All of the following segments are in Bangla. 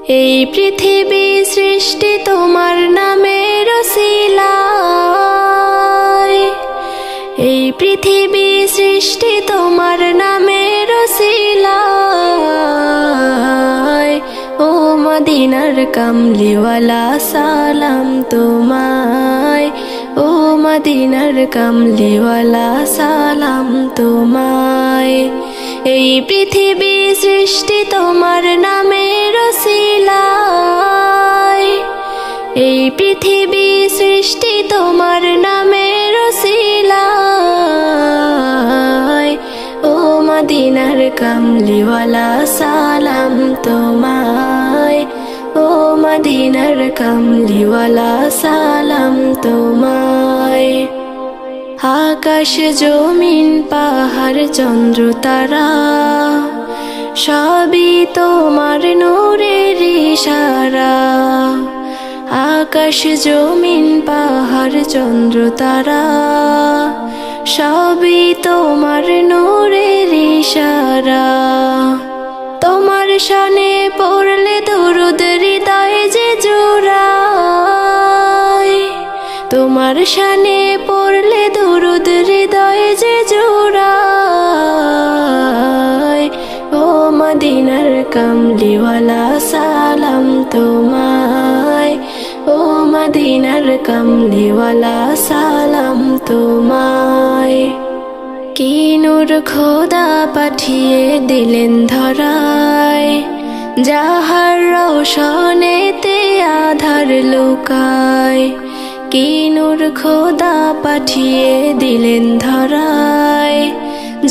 এই পৃথিবী সৃষ্টি তোমার নামের ওসিলায়, এই পৃথিবী সৃষ্টি তোমার নামের ওসিলায়। ও মদিনার কামলিওয়ালা সালাম তোমায়, ও মদিনার কামলিওয়ালা সালাম তোমায়। এই পৃথিবী সৃষ্টি তোমার নামের ওসিলায়, এই পৃথিবী সৃষ্টি তোমার নামের ওসিলায়। ও মদিনার কামলিওয়ালা সালাম তোমায়, ও মদিনার কামলিওয়ালা সালাম তোমায়। আকাশ জমিন পাহাড় চন্দ্র তারা সবই তোমার নূরের ইশারা। আকাশ জমিন পাহাড় চন্দ্র তারা সবই তোমার নূরের ইশারা। তোমার শানে পড়লে দরুদ হৃদয় যে জোড়ায়, তোমার শানে পড়লে দরুদ হৃদয় যে জোড়ায়। ও মদিনার কামলিওয়ালা সালাম তোমায়, ও মদিনার কামলিওয়ালা সালাম তোমায়। কি নূর খোদা পাঠিয়ে দিলেন ধরায়, যাহার রওশনেতে আধার লুকায়। কি নূর খোদা পাঠিয়ে দিলেন ধরায়,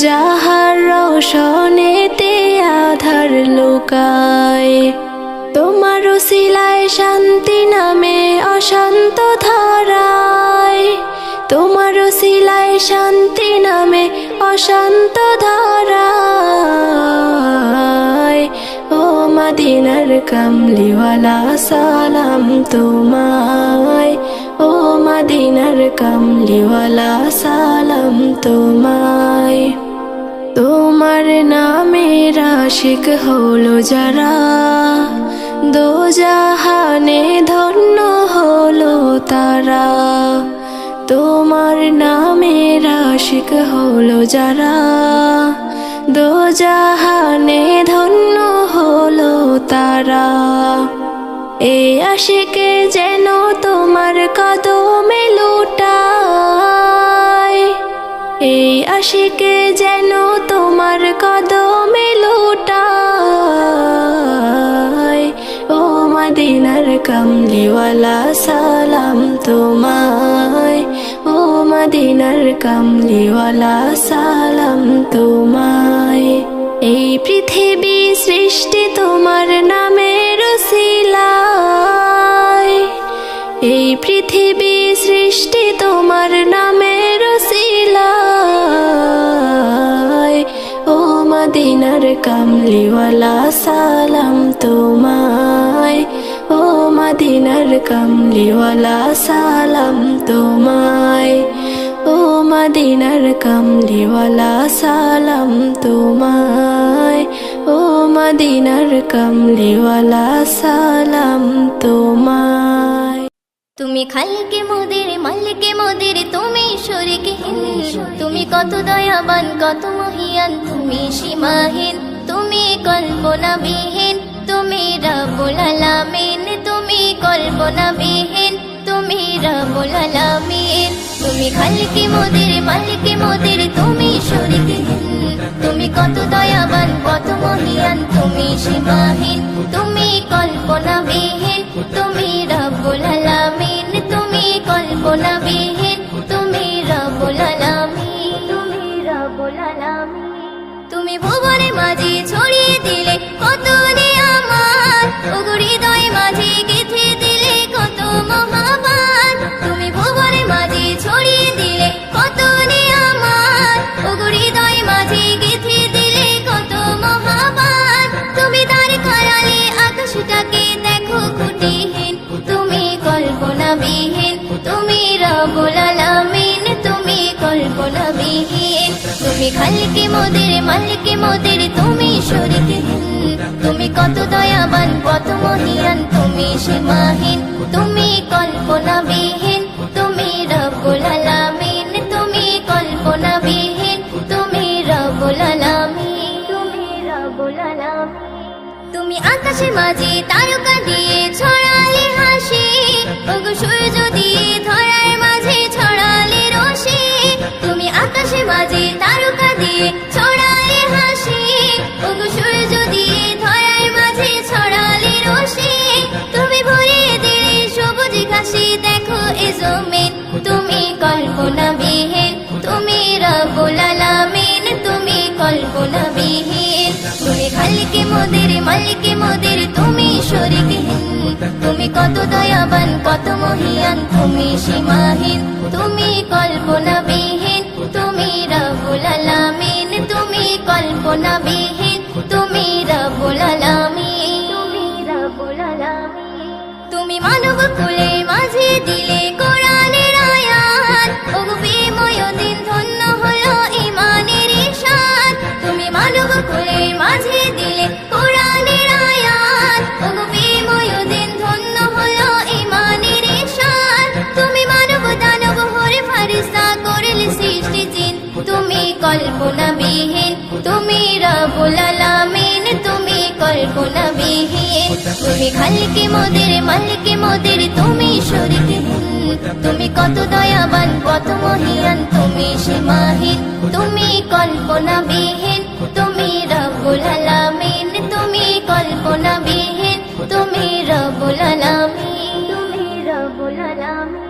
যাহার রওশনেতে আধার লুকায়। তোমার ওসিলায় শান্তি নামে অশান্ত ধারায়, তোমার ওসিলায় শান্তি নামে অশান্ত ধারায়। ও মদিনার কামলিওয়ালা সালাম তোমায়, ও মদিনার কামলিওয়ালা সালাম তোমায়। তোমার নামের আশিক হলো যারা, দোজাহানে ধন্য হলো তারা। তোমার নামের আশিক হলো যারা, দোজাহানে ধন্য হলো তারা। এই আশিকে যেন তোমার কদমে লুটায়, এই আশিকে যেন তোমার কদমে লুটায়। ও মদিনার কামলিওয়ালা সালাম তোমায়, ও মদিনার কামলিওয়ালা সালাম তোমায়। এই পৃথিবী সৃষ্টি তোমার নামের ওসিলায়, এই পৃথিবী সৃষ্টি তোমার নামের ওসিলায়। ও মদিনার কামলিওয়ালা সালাম তোমায়, ও মদিনার কামলিওয়ালা সালাম তোমায়। ও মদিনার কামলিওয়ালা সালাম তোমায়, ও মদিনার কামলিওয়ালা সালাম তোমায়। তুমি খালিকে মোদের মালিকে মোদের, তুমি শরীকহীন, তুমি কত দয়াবান কত মহিয়ান, তুমি সীমাহীন, তুমি কল্পনাবিহীন, তুমি রব্বুল আলামিন, তুমি কল্পনাবিহীন, তুমি রব্বুল আলামিন। তুমি খালিকে মোদের মালিকে মোদের, তুমি শরীকহীন, তুমি কত দয়াবান কত মহিয়ান, তুমি সীমাহীন, তুমি কল্পনাবিহীন, তুমি রব্বুল আলামিন, তুমি কল্পনাবিহীন, তুমি রব্বুল আলামিন, তুমি রব্বুল আলামিন। তুমি ভুবনে মাঝে ছড়িয়ে দিলে কত নিয়ামত, ওগো হৃদয় মাঝে গেঁথে দিলে কত মহাবান। তুমি ভুবনে মাঝে ছড়িয়ে দিলে কত নিয়ামত, ওগো হৃদয় মাঝে গেঁথে দিলে কত মহাবান। তুমি তার খায়ালে আকাশটাকে দেখো খুঁটিহীন, তুমি কল্পনাবিহীন, তুমি রব্বুল আলামিন, তুমি কল্পনাবিহীন। তুমি খালিকে মোদের মালিকে মোদের, তুমি শরীকহীন, তুমি কত দয়াবান কত মহিয়ান, সীমাহীন, তুমি কল্পনাবিহীন, তুমি রব্বুল আলামিন, তুমি কল্পনাবিহীন, তুমি রব্বুল আলামিন, তুমি রব্বুল আলামিন। তুমি আকাশে মাঝে তারকা দিয়ে ছড়ালে হাসি, ওগো সূর্য দিয়ে ধরার মাঝে ছড়ালে রশি। তুমি আকাশে মাঝে তারকা দিয়ে ছড়ালে হাসি, ওগো সূর্য দিয়ে ধরার মাঝে ছড়ালে রশি। তুমি ভরিয়ে দিলে সবুজ ঘাসে দেখো এ জমিন, তুমি কল্পনাবিহীন, তুমি রব্বুল আলামিন, তুমি কল্পনাবিহীন। তুমি খালিকে মোদের মালিকে মোদের, তুমি শরীকহীন, তুমি কত দয়াবান কত মহিয়ান, তুমি সীমাহীন, তুমি কল্পনাবিহীন, তুমি রব্বুল আলামিন, তুমি কল্পনাবিহীন, তুমি রব্বুল আলামিন, তুমি রব্বুল আলামিন। তুমি মানব কুলে মাঝে দিলে কোরআনের আয়াত, ওগো বিময় দিন ধন্য হলো ঈমানের ইরশাদ। তুমি মানব কুলে মাঝে দিলে কোরআনের আয়াত, ওগো বিময় দিন ধন্য হলো ঈমানের ইরশাদ। তুমি মানব দানব হরে ফারিস্তা করলে সৃষ্টি জিন, তুমি কল্পনাবিহীন, তুমি রব্বুল আলামিন, তুমি কল্পনাবিহীন। তুমি খালিকে মোদের মালিকে মোদের, তুমি শরীকহীন, তুমি কত দয়াবান কত মহিয়ান, তুমি সীমাহীন, তুমি কল্পনাবিহীন, তুমি রব্বুল আলামিন, তুমি কল্পনাবিহীন, তুমি রব্বুল আলামিন, তুমি রব্বুল আলামিন।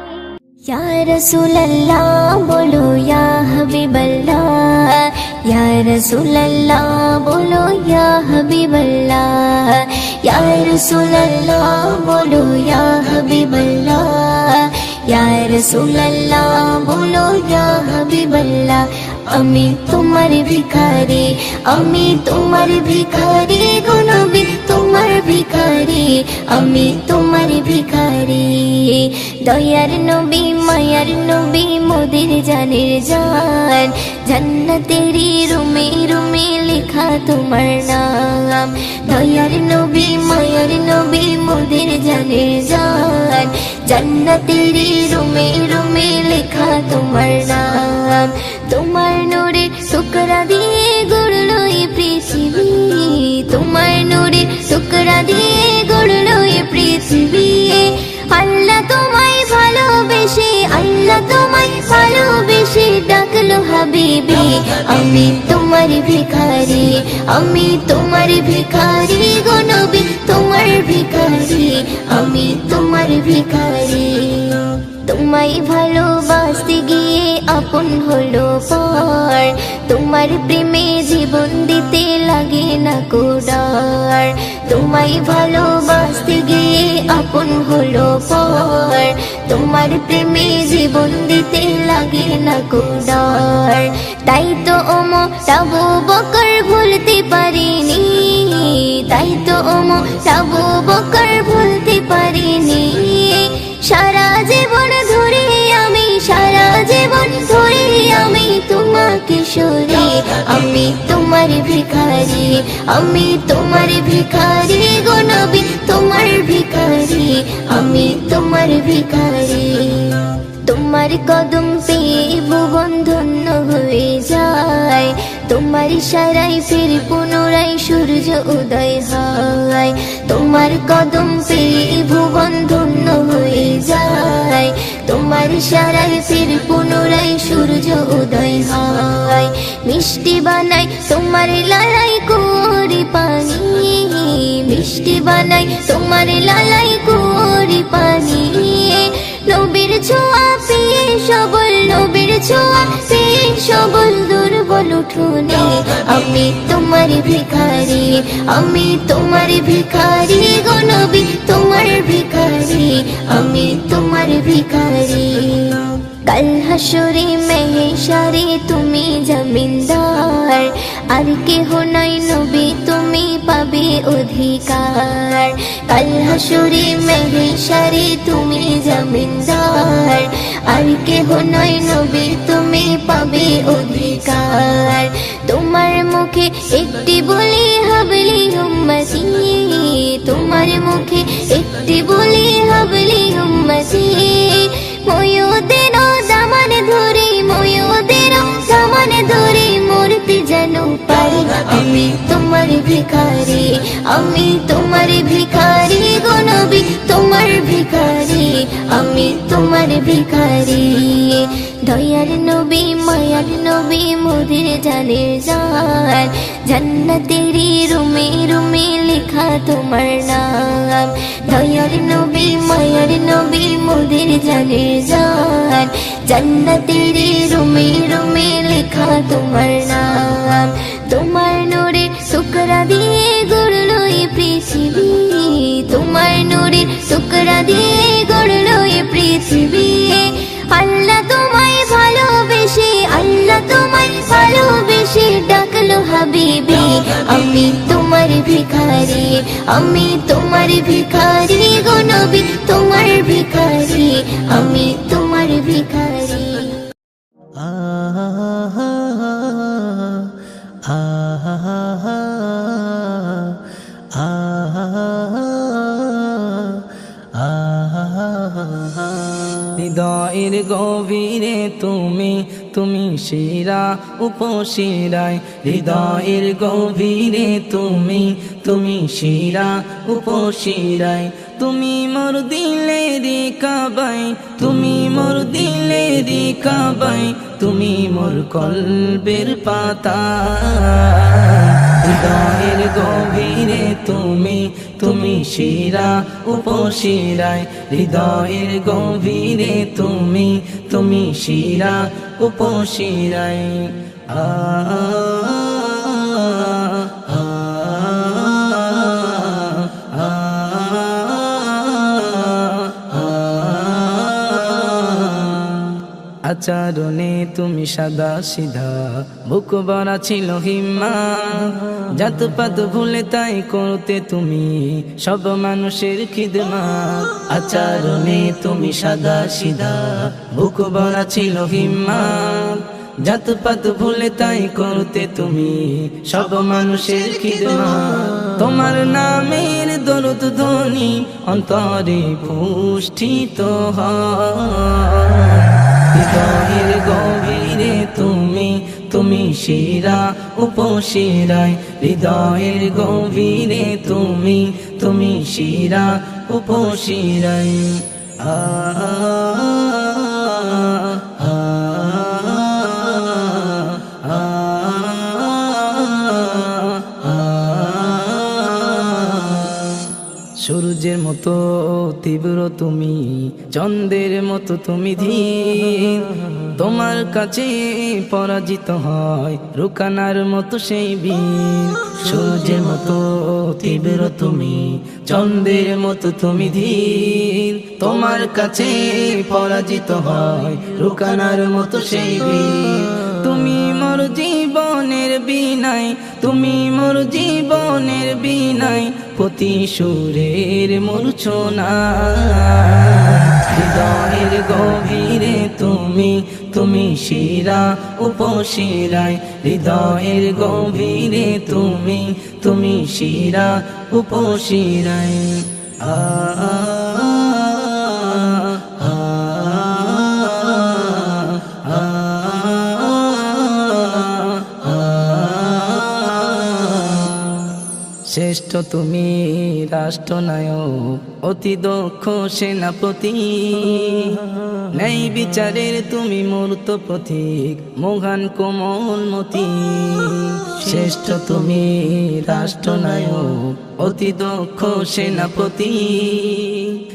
या रसूल अल्लाह बोलो या हबीब अल्लाह, या रसूल अल्लाह बोलो या हबीब अल्लाह, या रसूल अल्लाह बोलो या हबीब अल्लाह, या रसूल अल्लाह बोलो या हबीब अल्लाह। আমি তোমার ভিখারি, আমি তোমার ভিখারি গো নবী, তোমার ভিখারি, আমি তোমার ভিখারি। দয়ার নবী মায়ার নবী মোদের জানের জান, জান্নাতেরি রুমে রুমে লেখা তোমার নাম। দয়ার নবী মায়ার নবী মোদের জানের জান, জান্নাতেরি রুমে রুমে লেখা তোমার নাম। তোমার নূরে টুকরা দিয়ে গড়লো এই পৃথিবী, তোমার নূরে টুকরা দিয়ে গড়লো এই পৃথিবী। আল্লাহ তোমায় ভালোবেসে, আল্লাহ তোমায় ভালোবেসে ডাকলো হাবিবি। আমি তোমার ভিখারি, আমি তোমার ভিখারি গো নবী, তোমার ভিখারি, আমি তোমার ভিখারি। তোমায় ভালোবাসতে গিয়ে আপন হলো পর, তোমার প্রেমে জীবন দিতে লাগে না কো ডর। তোমায় ভালোবাসতে গিয়ে আপন হলো পর, তোমার প্রেমে জীবন দিতে লাগে না কো ডর। তাই তো আবু বকর ভুলতে পারিনি, তাই তো আবু বকর ভুলতে পারিনি। সারা জীবন ধরে আমি, সারা জীবন ধরে আমি তোমাকে সরি। আমি তোমার ভিখারি, আমি তোমার ভিখারি গো নবী, তোমার ভিখারি, আমি তোমার ভিখারি। তোমার কদম পেয়ে ভুবন ধন্য হয়ে যায়, তোমার ইশারায় ফির পুনরায় সূর্য উদয় হয়। তোমার কদম পেয়ে ভুবন ধন্য হয়ে যায়, তোমার ইশারায় ফির পুনরায় সূর্য উদয় হয়। মিষ্টি বানাই তোমার লালাই করি পানি, মিষ্টি বানাই তোমার লালাই করি পানি। নবীর ছোঁয়া পেয়ে সবল, নবীর ছোঁয়া পেয়ে সবল দুর্বল উঠোনে। আমি তোমার ভিখারি, আমি তোমার ভিখারি গো নবী, তোমার ভিখারি, আমি তোমার ভিখারি। কাল হাসরে মেহেশারে তুমি জমিনদার, আর কেহ নাই নবী তুমি পাবে অধিকার কাল হাসরে মেহশারে তুমি জমিনদার আর কেহ নাই নবী তুমি পাবে অধিকার তোমার মুখে একটি বলি হাবলি উম্মতি তোমার মুখে একটি বলি হাবলি উম্মতি ময়ূদের দামান ধরে ময়ূদের দামান ধরে মরতে যেন পারি আমি তোমার ভিখারি আমি তোমার ভিখারি গো নবী তোমার ভিখারি আমি তোমার ভিখারি দয়ার নবী মায়ার নবী মোদের জানের জান জান্নাতেরি রুমে রুমে লেখা তোমার নাম দয়ার নবী মায়ার নবী মোদের জানের জান জান্নাতেরি রুমে রুমে লেখা তোমার নাম তোমার নূরে শুকরা দিয়ে গড়লো এই পৃথিবী তোমার নূরে শুকরা দিয়ে গড়লো এই পৃথিবী আল্লাহ তোমায় ভালোবেসে আল্লাহ তোমায় ভালোবেসে ডাকলো হাবিবি আমি তোমার ভিখারি আমি তোমার ভিখারি গো নবী তোমার ভিখারি আমি তোমার ভিখারি হৃদয়ের গভীরে তুমি তুমি শিরা উপশিরায় হৃদয়ের গভীরে তুমি তুমি শিরা উপশিরায় তুমি মোর দিলেরি কাবাই তুমি মোর দিলেরি কাবাই তুমি মোর কলবের পাতা হৃদয়ের গভীরে তুমি তুমি শিরা উপশিরায় হৃদয়ের গভীরে তুমি তুমি শিরা উপশিরায় আচরণে তুমি সাদা সিধা বুক ভরা ছিল হিম্মা জাতপাত ভুলে তাই করতে তুমি সব মানুষের খিদমা আচরণে তুমি সাদা সিধা বুক ভরা ছিল হিম্মা জাতপাত ভুলে তাই করতে তুমি সব মানুষের খিদমা তোমার নামের দরুদ ধ্বনি অন্তরে পুষ্টিত হয় হৃদয়ের গভীরে তুমি তুমি শিরা উপশিরায় হৃদয়ের গভীরে তুমি তুমি শিরা উপশিরায় সূর্যের মতো তীব্র তুমি চন্দ্রের মতো তুমি ধীর তোমার কাছে পরাজিত হয় রুকানার মতো সেই বীর সূর্যের মতো তীব্র তুমি চন্দ্রের মতো তুমি ধীর তোমার কাছে পরাজিত হয় রুকানার মতো সেই বীর তুমি মোর জীবনের বিনাই তুমি মোর জীবনের বিনাই প্রতি সুরের মূর্ছনা হৃদয়ের গভীরে তুমি তুমি শিরা উপশিরায় হৃদয়ের গভীরে তুমি তুমি শিরা উপশিরায় শ্রেষ্ঠ তুমি রাষ্ট্রনায়ক অতি দক্ষ সেনাপতি ন্যায় বিচারের তুমি মূর্ত পথিক মহান কোমলমতি শ্রেষ্ঠ তুমি রাষ্ট্রনায়ক অতি দক্ষ সেনাপতি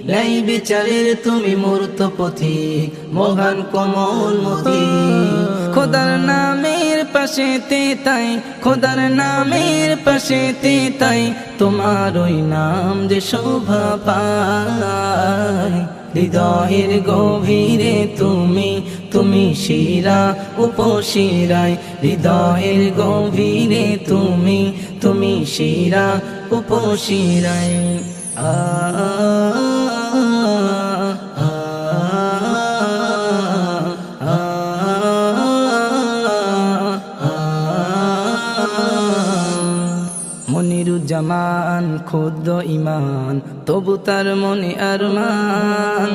ন্যায় বিচারের তুমি মূর্ত পথিক মহান কোমলমতি খোদার নামের পাশে তে তাই খোদার নামের পাশে তে তাই তোমার ওই নাম যে শোভা পায় হৃদয়ের গভীরে তুমি তুমি শিরা উপশিরায় হৃদয়ের গভীরে তুমি তুমি শিরা উপশিরায় আ মনিরুজ্জামান ক্ষুদ্র ইমান তবু তার মনে আরমান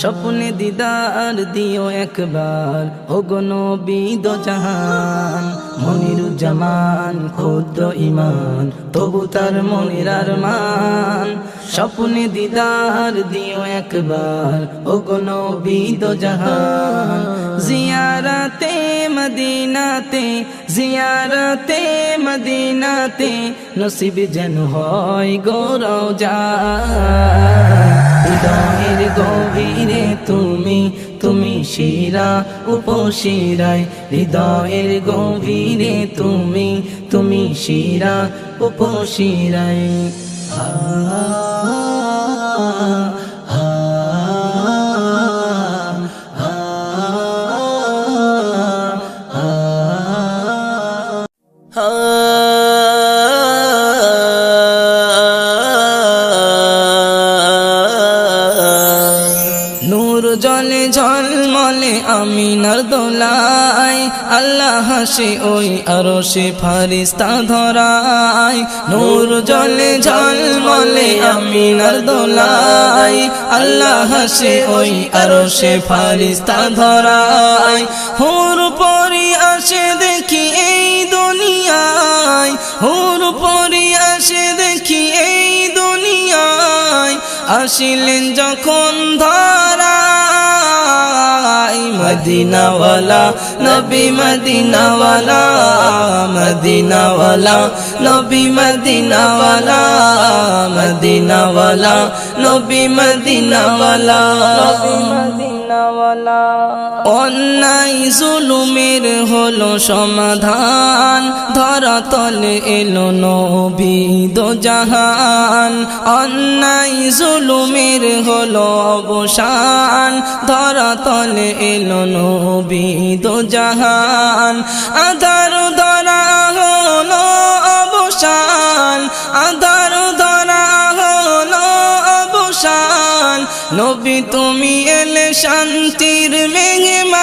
স্বপ্নে দিদার দিও একবার ওগো নবী দো জাহান মনিরুজ্জামান ক্ষুদ্র ইমান তবু তার মনের আরমান স্বপ্নে দিদার দিও একবার ওগো নবী দো জাহান জিয়ারতে মদিনাতে জিয়ারতে মদিনাতে নসিব যেন হয় গো রওজা হৃদয়ের গভীরে তুমি তুমি শিরা উপশিরায় হৃদয়ের গভীরে তুমি তুমি শিরা উপশিরায় নূর জলে ঝলমলে আমিনার দোলায় আল্লাহ হাসে ওই আরশে ফারিস্তা ধরায় নূর জলে ঝলমলে আমিনার দোলায় আল্লাহ হাসে ওই আরশে ফারিস্তা ধরায় হুর পরি আসে দেখি এই দুনিয়ায় হুর পরি আসে দেখি এই দুনিয়ায় আসিলেন যখন ধরাই মদিনাওয়ালা নবী মদিনাওয়ালা মদিনাওয়ালা নবী মদিনাওয়ালা মদিনাওয়ালা নবী মদিনাওয়ালা অন্যায় জুলুমের হলো সমাধান ধরাতলে এলো নবী দো জাহান অন্যায় জুলুমের হলো অবসান ধরাতলে এলো নবী দো জাহান আধার ধরা হলো অবসান আধার ধরা হলো অবসান নবী তুমি এলে শান্তির মেহমান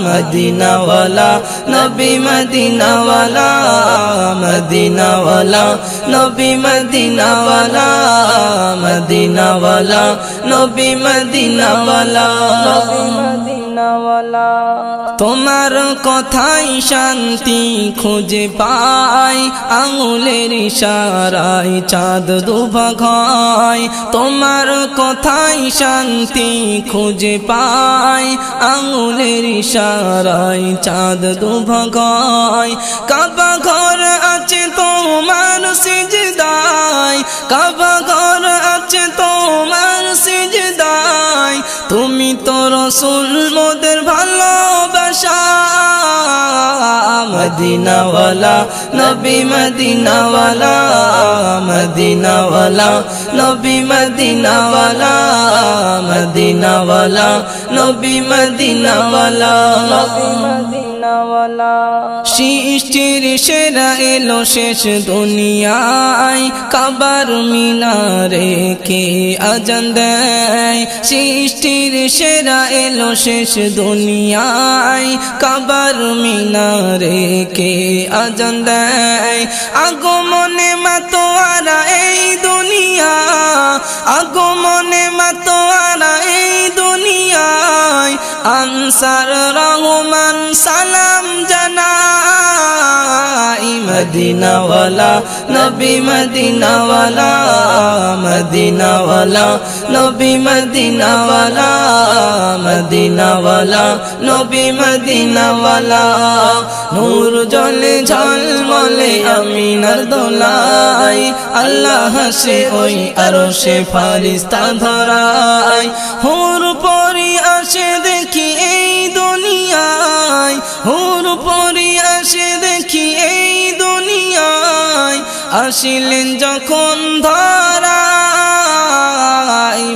মদিনাওয়ালা নবী মদিনাওয়ালা মদিনাওয়ালা নবী মদিনাওয়ালা মদিনাওয়ালা নবী মদিনাওয়ালা তোমার কথাই শান্তি খুঁজে পাই আঙুলের ইশারায় চাঁদ দুভাগ হয় তোমার কথাই শান্তি খুঁজে পাই আঙুলের ইশারায় চাঁদ দুভাগ হয় কাবা ঘর আছে তোমার সিজদায় কাবা ঘর আছে তোমার সিজদায় তুমি তো রাসূল মোদের ভালোবাসা মদিনাওয়ালা নবী মদিনাওয়ালা মদিনাওয়ালা নবী মদিনাওয়ালা মদিনাওয়ালা নবী মদিনাওয়ালা সৃষ্টির সেরা এলো শেষ দুনিয়ায় কাবার মিনারে কে আজান দেয় সৃষ্টির সেরা এলো শেষ দুনিয়ায় কাবার মিনারে কে আজান দেয় আগমনে মাতোয়ারা এই দুনিয়া আগমনে মাতোয়ারা এই দুনিয়ায় আনসার রহমান সালাম জানাই মদিনাওয়ালা নবী মদিনাওয়ালা মদিনাওয়ালা নবী মদিনাওয়ালা মদিনাওয়ালা নবী মদিনাওয়ালা নূর জলে ঝলমলে আমিনার দোলায় আল্লাহ হাসে ওই আরশে ফারিস্তা ধরায় হুর পরি আসে দেখি এই দুনিয়ায় হুর পরি আসে দেখি এই দুনিয়ায় আসিলেন যখন ধরায়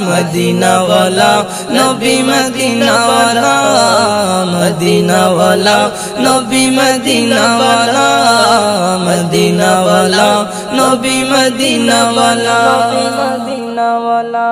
মদিনাওয়ালা নবী মদিনাওয়ালা মদিনাওয়ালা নবী মদিনাওয়ালা মদিনাওয়ালা নবী মদিনাওয়ালা মদিনাওয়ালা